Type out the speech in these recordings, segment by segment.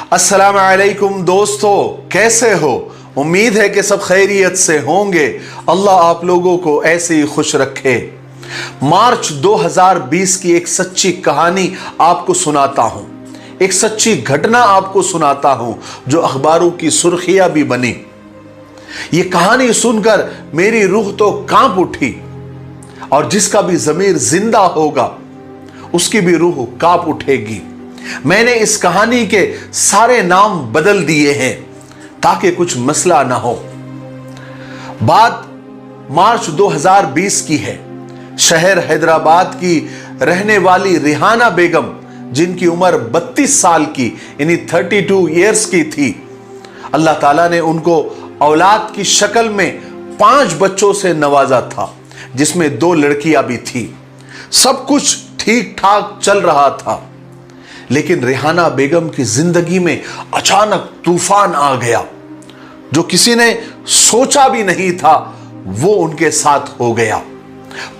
अस्सलाम वालेकुम दोस्तों, कैसे हो? उम्मीद है कि सब खैरियत से होंगे। अल्लाह आप लोगों को ऐसे ही खुश रखे। मार्च 2020 की एक सच्ची कहानी आपको सुनाता हूं, एक सच्ची घटना आपको सुनाता हूं जो अखबारों की सुर्खियां भी बनी। ये कहानी सुनकर मेरी रूह तो कांप उठी और जिसका भी ज़मीर जिंदा होगा उसकी भी रूह कांप उठेगी। मैंने इस कहानी के सारे नाम बदल दिए हैं ताकि कुछ मसला ना हो। बात मार्च 2020 की है। शहर हैदराबाद की रहने वाली रिहाना बेगम, जिनकी उम्र 32 साल की यानी 32 इयर्स की थी, अल्लाह ताला ने उनको औलाद की शक्ल में 5 बच्चों से नवाजा था, जिसमें 2 लड़कियां भी थी। सब कुछ ठीक ठाक चल रहा था, लेकिन रिहाना बेगम की जिंदगी में अचानक तूफान आ गया। जो किसी ने सोचा भी नहीं था वो उनके साथ हो गया।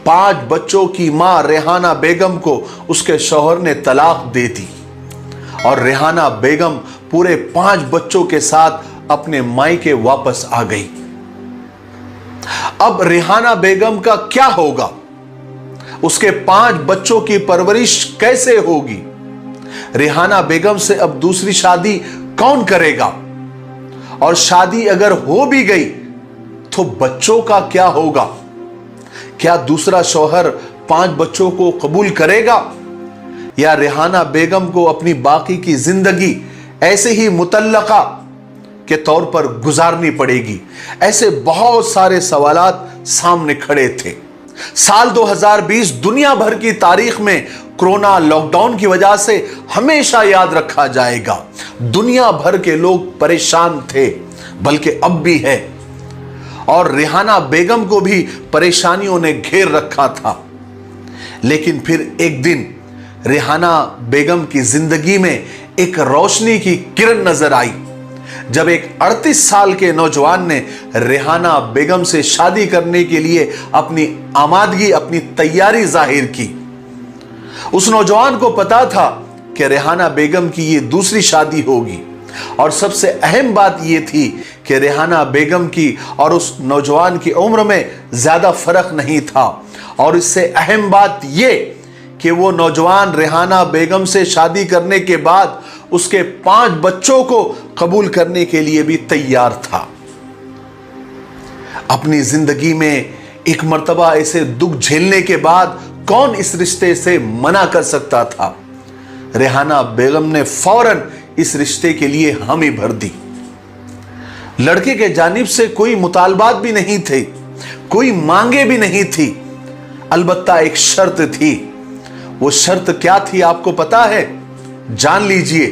5 बच्चों की मां रिहाना बेगम को उसके शौहर ने तलाक दे दी और रिहाना बेगम पूरे 5 बच्चों के साथ अपने मायके वापस आ गई। अब रिहाना बेगम का क्या होगा? उसके 5 बच्चों की परवरिश कैसे होगी? रिहाना बेगम से अब दूसरी शादी कौन करेगा? और शादी अगर हो भी गई तो बच्चों का क्या होगा? क्या दूसरा शौहर 5 बच्चों को कबूल करेगा या रिहाना बेगम को अपनी बाकी की जिंदगी ऐसे ही मुतल्लका के तौर पर गुजारनी पड़ेगी? ऐसे बहुत सारे सवालात सामने खड़े थे। साल 2020 दुनिया भर की तारीख में कोरोना लॉकडाउन की वजह से हमेशा याद रखा जाएगा। दुनिया भर के लोग परेशान थे, बल्कि अब भी है, और रिहाना बेगम को भी परेशानियों ने घेर रखा था। लेकिन फिर एक दिन रिहाना बेगम की जिंदगी में एक रोशनी की किरण नजर आई, जब एक 38 साल के नौजवान ने रिहाना बेगम से शादी करने के लिए अपनी आमादगी, अपनी तैयारी जाहिर की। उस नौजवान को पता था कि रिहाना बेगम की ये दूसरी शादी होगी, और सबसे अहम बात यह थी कि रिहाना बेगम की और उस नौजवान की उम्र में ज्यादा फर्क नहीं था। और इससे अहम बात यह कि वो नौजवान रिहाना बेगम से शादी करने के बाद उसके 5 बच्चों को कबूल करने के लिए भी तैयार था। अपनी जिंदगी में एक मर्तबा ऐसे दुख झेलने के बाद कौन इस रिश्ते से मना कर सकता था? रिहाना बेगम ने फौरन इस रिश्ते के लिए हामी भर दी। लड़के के जानिब से कोई मुतालबात भी नहीं थे, कोई मांगे भी नहीं थी, अलबत्ता एक शर्त थी। वो शर्त क्या थी आपको पता है? जान लीजिए।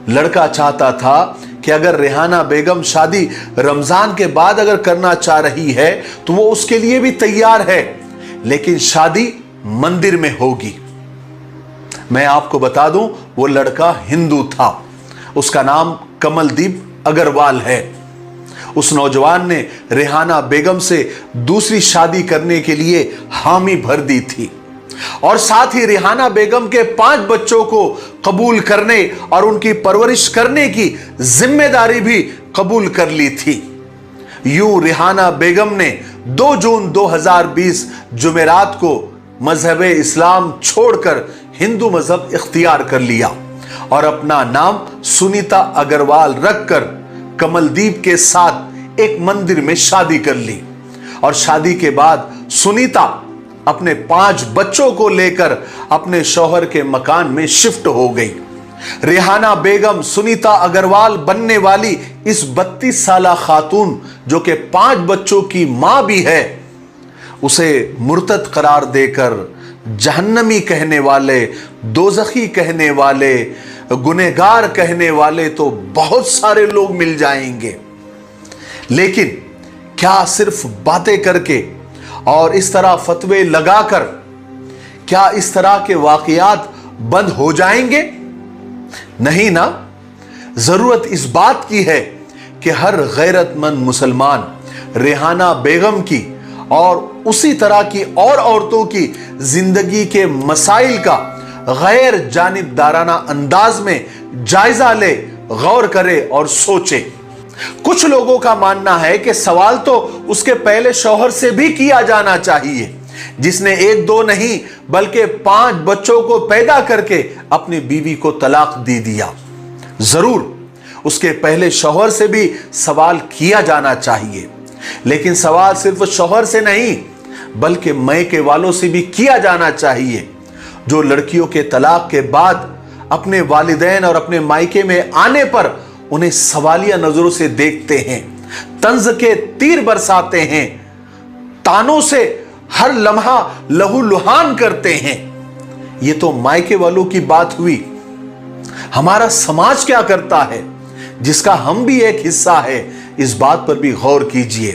लड़का चाहता था कि अगर रिहाना बेगम शादी रमजान के बाद अगर करना चाह रही है तो वो उसके लिए भी तैयार है, लेकिन शादी मंदिर में होगी। मैं आपको बता दूं, वो लड़का हिंदू था। उसका नाम कमलदीप अग्रवाल है। उस नौजवान ने रिहाना बेगम से दूसरी शादी करने के लिए हामी भर दी थी, और साथ ही रिहाना बेगम के 5 बच्चों को कबूल करने और उनकी परवरिश करने की जिम्मेदारी भी कबूल कर ली थी। यूं रिहाना बेगम ने 2 जून 2020 जुमेरात को मजहब इस्लाम छोड़कर हिंदू मजहब इख्तियार कर लिया और अपना नाम सुनीता अग्रवाल रखकर कमलदीप के साथ एक मंदिर में शादी कर ली। और शादी के बाद सुनीता अपने 5 बच्चों को लेकर अपने शौहर के मकान में शिफ्ट हो गई। रिहाना बेगम सुनीता अग्रवाल बनने वाली इस 32 साला खातून, जो कि 5 बच्चों की मां भी है, उसे मुर्तद करार देकर जहन्नमी कहने वाले, दोज़खी कहने वाले, गुनहगार कहने वाले तो बहुत सारे लोग मिल जाएंगे। लेकिन क्या सिर्फ बातें करके और इस तरह फतवे लगाकर क्या इस तरह के वाकयात बंद हो जाएंगे? नहीं ना। जरूरत इस बात की है कि हर गैरतमंद मुसलमान रिहाना बेगम की और उसी तरह की और औरतों की जिंदगी के मसाइल का गैर जानिबदाराना अंदाज में जायजा ले, गौर करे और सोचे। कुछ लोगों का मानना है कि सवाल तो उसके पहले शौहर से भी किया जाना चाहिए, जिसने 1-2 नहीं बल्कि 5 बच्चों को पैदा करके अपनी बीवी को तलाक दे दिया। जरूर उसके पहले शौहर से भी सवाल किया जाना चाहिए, लेकिन सवाल सिर्फ शौहर से नहीं बल्कि मैके वालों से भी किया जाना चाहिए, जो लड़कियों के तलाक के बाद अपने वालिदैन और अपने मायके में आने पर उन्हें सवालिया नजरों से देखते हैं, तंज के तीर बरसाते हैं, तानों से हर लम्हा लहूलुहान करते हैं। ये तो मायके वालों की बात हुई। हमारा समाज क्या करता है, जिसका हम भी एक हिस्सा है, इस बात पर भी गौर कीजिए।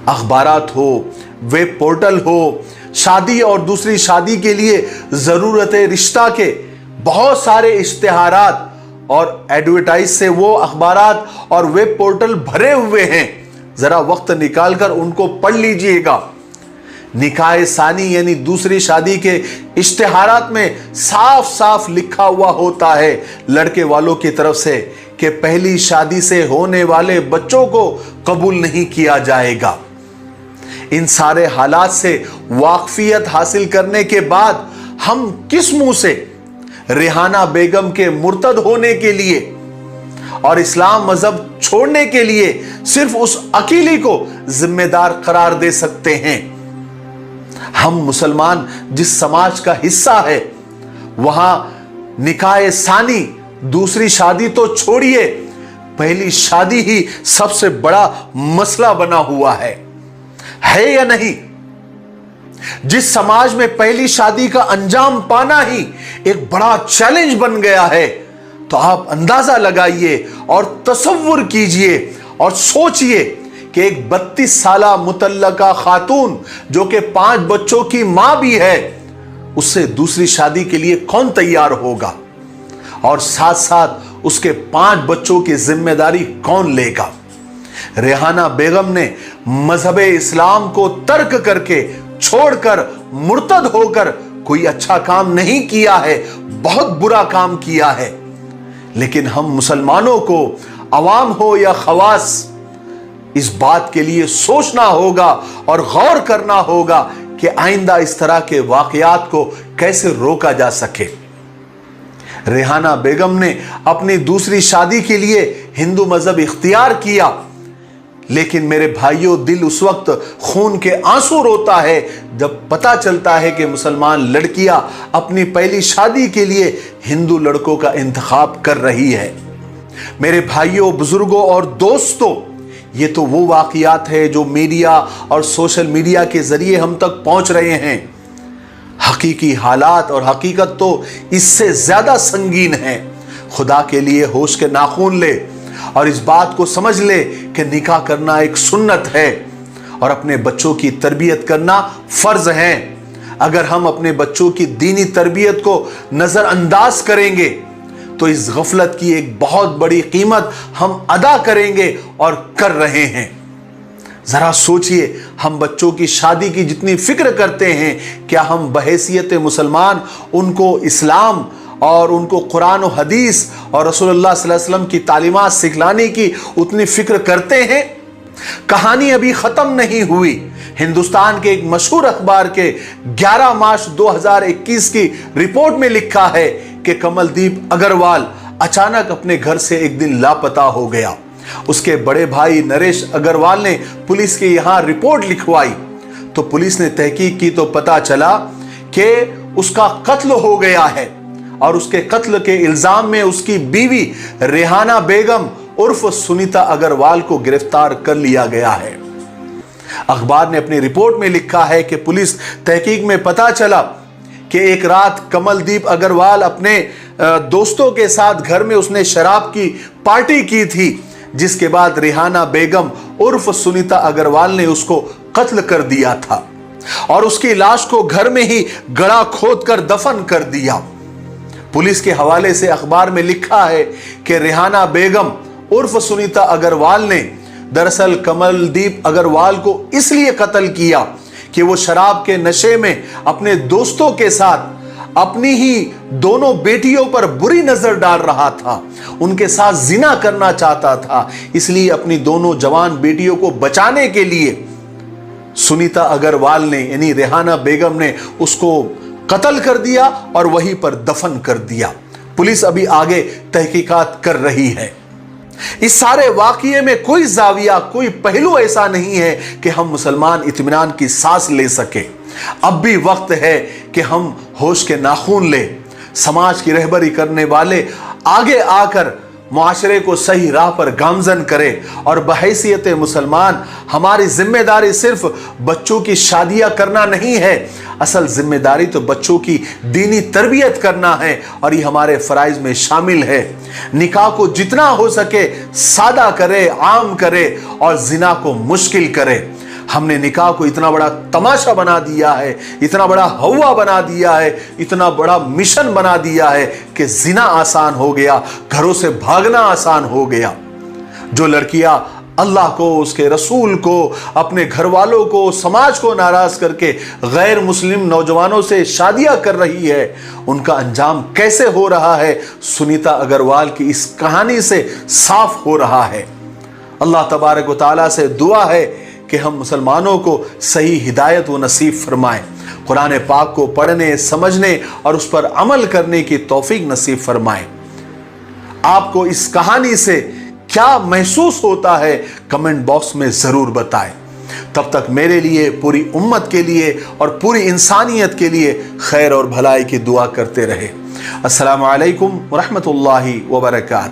अखबारात हो, वेब पोर्टल हो, शादी और दूसरी शादी के लिए जरूरत रिश्ता के बहुत सारे इश्तिहारात और एडवर्टाइज से वो अखबारात और वेब पोर्टल भरे हुए हैं। जरा वक्त निकालकर उनको पढ़ लीजिएगा। निकाह सानी यानी दूसरी शादी के इश्तिहारात में साफ साफ लिखा हुआ होता है लड़के वालों की तरफ से कि पहली शादी से होने वाले बच्चों को कबूल नहीं किया जाएगा। इन सारे हालात से वाकफियत हासिल करने के बाद हम किस मुंह से रेहाना बेगम के मुर्तद होने के लिए और इस्लाम मजहब छोड़ने के लिए सिर्फ उस अकेली को जिम्मेदार करार दे सकते हैं? हम मुसलमान जिस समाज का हिस्सा है, वहां निकाह सानी दूसरी शादी तो छोड़िए, पहली शादी ही सबसे बड़ा मसला बना हुआ है या नहीं? जिस समाज में पहली शादी का अंजाम पाना ही एक बड़ा चैलेंज बन गया है, तो आप अंदाजा लगाइए और तसव्वुर कीजिए और सोचिए कि एक 32 साला मुतल्लका खातून जो कि 5 बच्चों की मां भी है, उससे दूसरी शादी के लिए कौन तैयार होगा और साथ साथ उसके 5 बच्चों की जिम्मेदारी कौन लेगा? रेहाना बेगम ने मजहब इस्लाम को तर्क करके छोड़कर मुर्तद होकर कोई अच्छा काम नहीं किया है, बहुत बुरा काम किया है। लेकिन हम मुसलमानों को, अवाम हो या खवास, इस बात के लिए सोचना होगा और गौर करना होगा कि आइंदा इस तरह के वाकयात को कैसे रोका जा सके। रेहाना बेगम ने अपनी दूसरी शादी के लिए हिंदू मजहब इख्तियार किया, लेकिन मेरे भाइयों, दिल उस वक्त खून के आंसू रोता है जब पता चलता है कि मुसलमान लड़कियां अपनी पहली शादी के लिए हिंदू लड़कों का इंतखाब कर रही है। मेरे भाइयों, बुजुर्गों और दोस्तों, ये तो वो वाकयात है जो मीडिया और सोशल मीडिया के जरिए हम तक पहुंच रहे हैं। हकीकी हालात और हकीकत तो इससे ज्यादा संगीन है। खुदा के लिए होश के नाखून ले और इस बात को समझ ले कि निकाह करना एक सुन्नत है और अपने बच्चों की तरबियत करना फर्ज है। अगर हम अपने बच्चों की दीनी तरबियत को नजरअंदाज करेंगे तो इस गफलत की एक बहुत बड़ी कीमत हम अदा करेंगे और कर रहे हैं। जरा सोचिए, हम बच्चों की शादी की जितनी फिक्र करते हैं, क्या हम बहैसियत मुसलमान उनको इस्लाम और उनको कुरान और हदीस और रसूलुल्लाह सल्लल्लाहु अलैहि वसल्लम की तालीमात सिखलाने की उतनी फिक्र करते हैं? कहानी अभी खत्म नहीं हुई। हिंदुस्तान के एक मशहूर अखबार के 11 मार्च 2021 की रिपोर्ट में लिखा है कि कमलदीप अग्रवाल अचानक अपने घर से एक दिन लापता हो गया। उसके बड़े भाई नरेश अग्रवाल ने पुलिस के यहां रिपोर्ट लिखवाई तो पुलिस ने तहकीक की तो पता चला कि उसका कत्ल हो गया है और उसके कत्ल के इल्जाम में उसकी बीवी रेहाना बेगम उर्फ सुनीता अग्रवाल को गिरफ्तार कर लिया गया है। अखबार ने अपनी रिपोर्ट में लिखा है कि पुलिस तहकीक में पता चला कि एक रात कमलदीप अग्रवाल अपने दोस्तों के साथ घर में उसने शराब की पार्टी की थी, जिसके बाद रेहाना बेगम उर्फ सुनीता अग्रवाल ने उसको कत्ल कर दिया था और उसकी लाश को घर में ही गड़ा खोद कर दफन कर दिया। पुलिस के हवाले से अखबार में लिखा है कि रेहाना बेगम उर्फ सुनीता अग्रवाल ने दरअसल कमलदीप अग्रवाल को इसलिए कत्ल किया कि वो शराब के नशे में अपने दोस्तों के साथ अपनी ही दोनों बेटियों पर बुरी नजर डाल रहा था, उनके साथ जिना करना चाहता था। इसलिए अपनी दोनों जवान बेटियों को बचाने के लिए सुनीता अग्रवाल ने यानी रेहाना बेगम ने उसको कत्ल कर दिया और वहीं पर दफन कर दिया। पुलिस अभी आगे तहकीकात कर रही है। इस सारे वाकये में कोई जाविया, कोई पहलू ऐसा नहीं है कि हम मुसलमान इत्मीनान की सांस ले सके। अब भी वक्त है कि हम होश के नाखून ले। समाज की रहबरी करने वाले आगे आकर मुआशरे को सही राह पर गामजन करे और बहैसियत मुसलमान हमारी जिम्मेदारी सिर्फ बच्चों की शादियां करना नहीं है, असल जिम्मेदारी तो बच्चों की दीनी तरबियत करना है और ये हमारे फराइज में शामिल है। निकाह को जितना हो सके सादा करे, आम करे और जिना को मुश्किल करे। हमने निकाह को इतना बड़ा तमाशा बना दिया है, इतना बड़ा हवा बना दिया है, इतना बड़ा मिशन बना दिया है कि जिना आसान हो गया, घरों से भागना आसान हो गया। जो लड़कियां अल्लाह को, उसके रसूल को, अपने घर वालों को, समाज को नाराज करके गैर मुस्लिम नौजवानों से शादियां कर रही है, उनका अंजाम कैसे हो रहा है, सुनीता अग्रवाल की इस कहानी से साफ हो रहा है। अल्लाह तबारक व तआला से दुआ है कि हम मुसलमानों को सही हिदायत व नसीब फरमाएं, कुरान पाक को पढ़ने, समझने और उस पर अमल करने की तौफीक नसीब फरमाएं। आपको इस कहानी से क्या महसूस होता है कमेंट बॉक्स में जरूर बताएं। तब तक मेरे लिए, पूरी उम्मत के लिए और पूरी इंसानियत के लिए खैर और भलाई की दुआ करते रहे। अस्सलामु अलैकुम व रहमतुल्लाहि व बरकातहू।